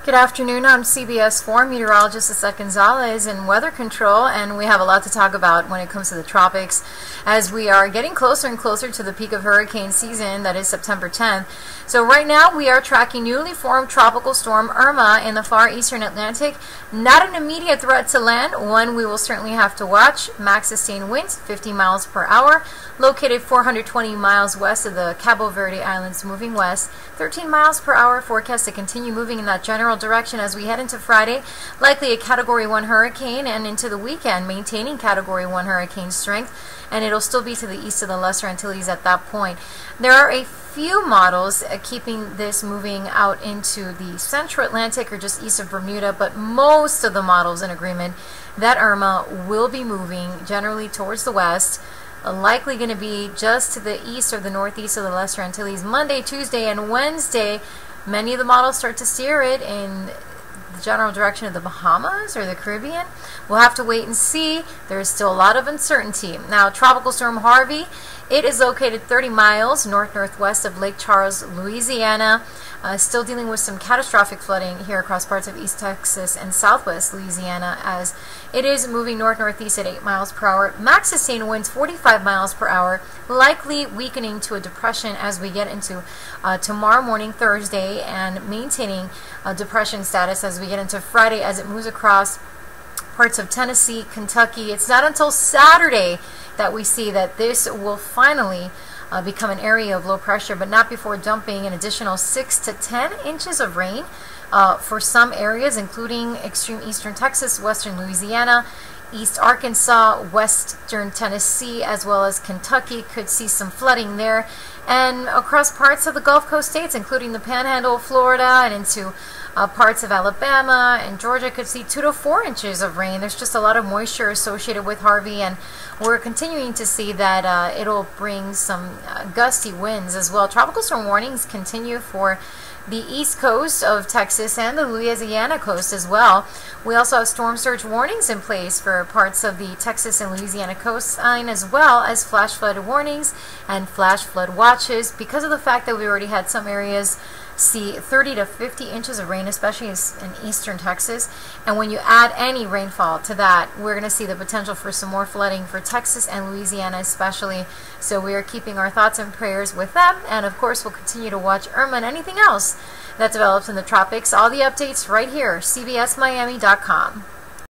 Good afternoon, I'm CBS 4 meteorologist Lisa Gonzalez in weather control, and we have a lot to talk about when it comes to the tropics as we are getting closer and closer to the peak of hurricane season, that is September 10th. So right now we are tracking newly formed tropical storm Irma in the far eastern Atlantic. Not an immediate threat to land, one we will certainly have to watch. Max sustained winds 50 miles per hour, located 420 miles west of the Cabo Verde Islands, moving west. 13 miles per hour forecast to continue moving in that general direction as we head into Friday. Likely a Category 1 hurricane, and into the weekend maintaining Category 1 hurricane strength, and it'll still be to the east of the Lesser Antilles at that point. There are a few models keeping this moving out into the central Atlantic or just east of Bermuda, but most of the models in agreement that Irma will be moving generally towards the west, likely going to be just to the east or the northeast of the Lesser Antilles Monday, Tuesday, and Wednesday. Many of the models start to steer it in the general direction of the Bahamas or the Caribbean. We'll have to wait and see. There is still a lot of uncertainty. Now, Tropical Storm Harvey, it is located 30 miles north-northwest of Lake Charles, Louisiana. Still dealing with some catastrophic flooding here across parts of East Texas and Southwest Louisiana as it is moving north-northeast at 8 miles per hour. Max sustained winds 45 miles per hour, likely weakening to a depression as we get into tomorrow morning, Thursday, and maintaining depression status as we get into Friday as it moves across parts of Tennessee, Kentucky. It's not until Saturday that we see that this will finally become an area of low pressure, but not before dumping an additional 6 to 10 inches of rain for some areas, including extreme eastern Texas, western Louisiana, East Arkansas, western Tennessee, as well as Kentucky. Could see some flooding there, and across parts of the Gulf Coast states, including the Panhandle of Florida and into parts of Alabama and Georgia, could see 2 to 4 inches of rain. There's just a lot of moisture associated with Harvey, and we're continuing to see that it'll bring some gusty winds as well. Tropical storm warnings continue for the east coast of Texas and the Louisiana coast as well. We also have storm surge warnings in place for parts of the Texas and Louisiana coastline, as well as flash flood warnings and flash flood watches, because of the fact that we already had some areas see 30 to 50 inches of rain, especially in eastern Texas. And when you add any rainfall to that, we're going to see the potential for some more flooding for Texas and Louisiana especially. So we are keeping our thoughts and prayers with them, and of course we'll continue to watch Irma and anything else that develops in the tropics. All the updates right here, cbsmiami.com.